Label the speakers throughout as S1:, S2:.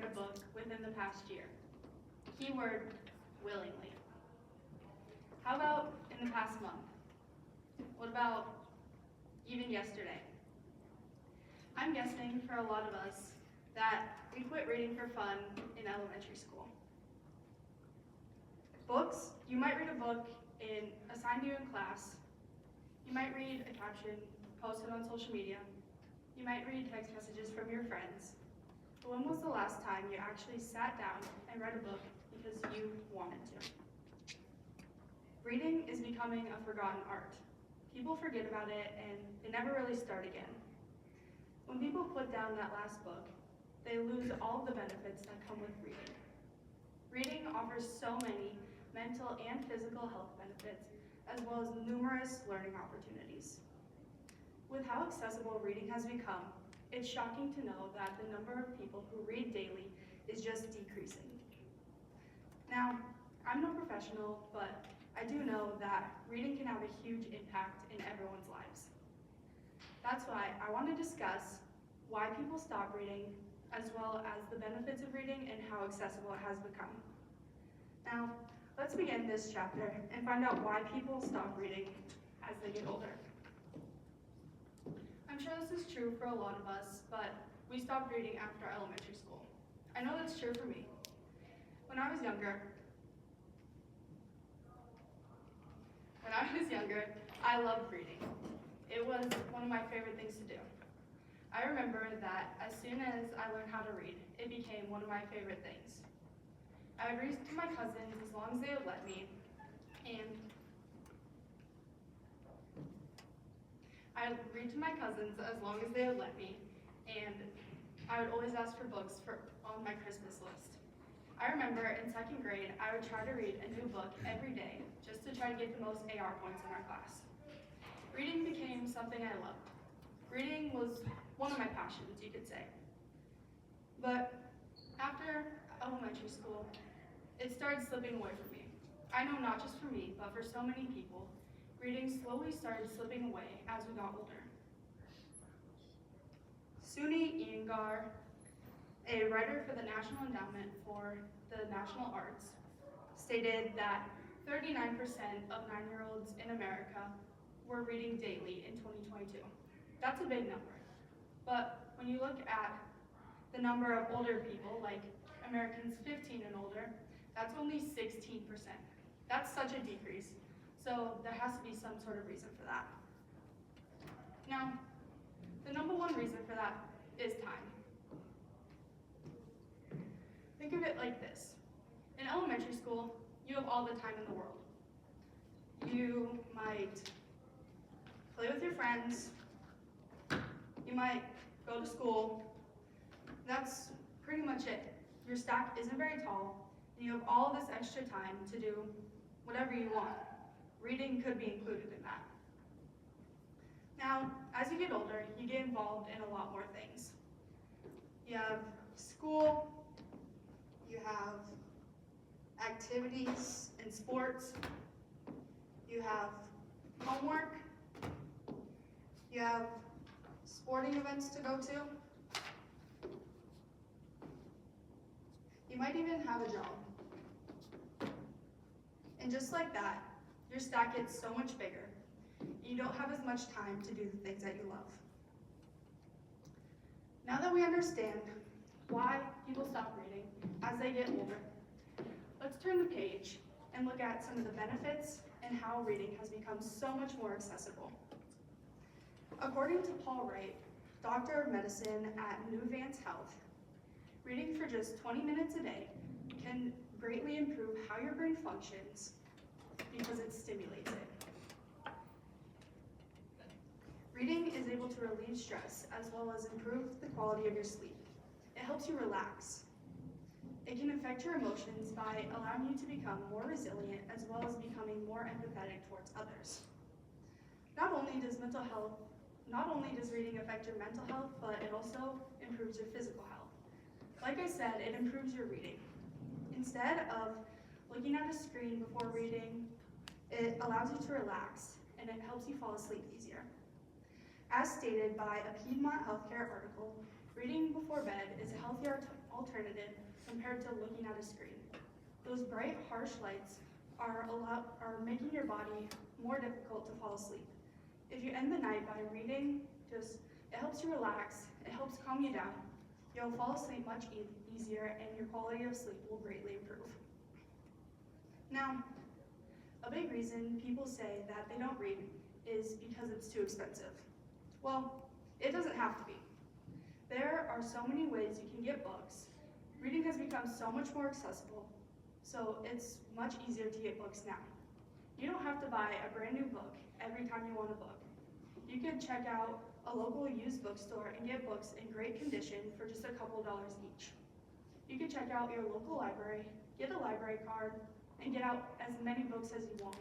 S1: read a book within the past year? Keyword, willingly. How about in the past month? What about even yesterday? I'm guessing for a lot of us that we quit reading for fun in elementary school. Books, you might read a book assigned to you in class. You might read a caption posted on social media. You might read text messages from your friends. But when was the last time you actually sat down and read a book because you wanted to? Reading is becoming a forgotten art. People forget about it and they never really start again. When people put down that last book, they lose all of the benefits that come with reading. Reading offers so many mental and physical health benefits, as well as numerous learning opportunities. With how accessible reading has become, it's shocking to know that the number of people who read daily is just decreasing. Now, I'm no professional, but I do know that reading can have a huge impact in everyone's lives. That's why I want to discuss why people stop reading, as well as the benefits of reading and how accessible it has become. Now, let's begin this chapter and find out why people stop reading as they get older. I'm sure this is true for a lot of us, but we stopped reading after elementary school. I know that's true for me. When I was younger, I loved reading. It was one of my favorite things to do. I remember that as soon as I learned how to read, it became one of my favorite things. I would read to my cousins as long as they would let me, and I would always ask for books on my Christmas list. I remember in second grade, I would try to read a new book every day just to try to get the most AR points in our class. Reading became something I loved. Reading was one of my passions, you could say. But after elementary school, it started slipping away from me. I know not just for me, but for so many people, reading slowly started slipping away as we got older. Suni Iyengar, a writer for the National Endowment for the National Arts, stated that 39% of 9-year-olds in America were reading daily in 2022. That's a big number. But when you look at the number of older people, like Americans 15 and older, that's only 16%. That's such a decrease. So there has to be some sort of reason for that. Now, the number one reason for that is time. Think of it like this. In elementary school, you have all the time in the world. You might play with your friends, you might go to school. That's pretty much it. Your stack isn't very tall, and you have all this extra time to do whatever you want. Reading could be included in that. Now, as you get older, you get involved in a lot more things. You have school, you have activities and sports, you have homework, you have sporting events to go to, you might even have a job. And just like that, your stack gets so much bigger. You don't have as much time to do the things that you love. Now that we understand why people stop reading as they get older, let's turn the page and look at some of the benefits and how reading has become so much more accessible. According to Paul Wright, Doctor of Medicine at New Vance Health, reading for just 20 minutes a day can greatly improve how your brain functions because it stimulates it. Reading is able to relieve stress as well as improve the quality of your sleep. It helps you relax. It can affect your emotions by allowing you to become more resilient as well as becoming more empathetic towards others. Not only does reading affect your mental health, but it also improves your physical health. Like I said, it improves your reading. Instead of looking at a screen before reading, it allows you to relax and it helps you fall asleep easier. As stated by a Piedmont Healthcare article, reading before bed is a healthier alternative compared to looking at a screen. Those bright, harsh lights are making your body more difficult to fall asleep. If you end the night by reading, it helps you relax, it helps calm you down. You'll fall asleep much easier and your quality of sleep will greatly improve. Now, a big reason people say that they don't read is because it's too expensive. Well, it doesn't have to be. There are so many ways you can get books. Reading has become so much more accessible, so it's much easier to get books now. You don't have to buy a brand new book every time you want a book. You can check out a local used bookstore and get books in great condition for just a couple dollars each. You can check out your local library, get a library card, and get out as many books as you want.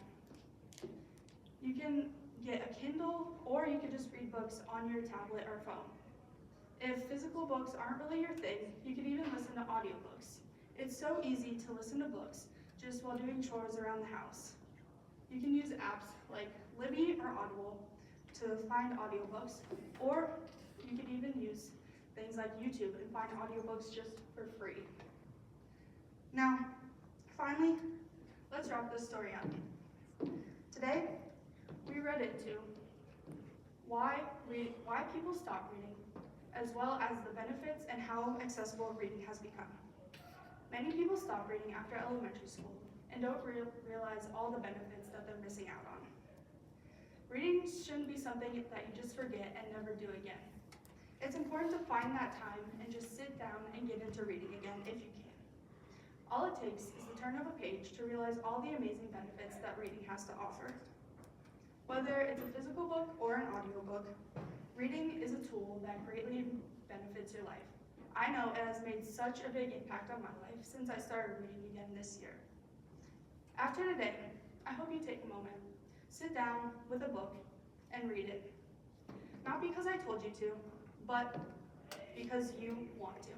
S1: You can get a Kindle, or you can just read books on your tablet or phone. If physical books aren't really your thing, you can even listen to audiobooks. It's so easy to listen to books just while doing chores around the house. You can use apps like Libby or Audible to find audiobooks, or you can even use things like YouTube and find audiobooks just for free. Now, finally, let's wrap this story up. Today, we read into why people stop reading, as well as the benefits and how accessible reading has become. Many people stop reading after elementary school and don't realize all the benefits that they're missing out on. Reading shouldn't be something that you just forget and never do again. It's important to find that time and just sit down and get into reading again if you can. All it takes is the turn of a page to realize all the amazing benefits that reading has to offer. Whether it's a physical book or an audiobook, reading is a tool that greatly benefits your life. I know it has made such a big impact on my life since I started reading again this year. After today, I hope you take a moment, sit down with a book, and read it. Not because I told you to, but because you want to.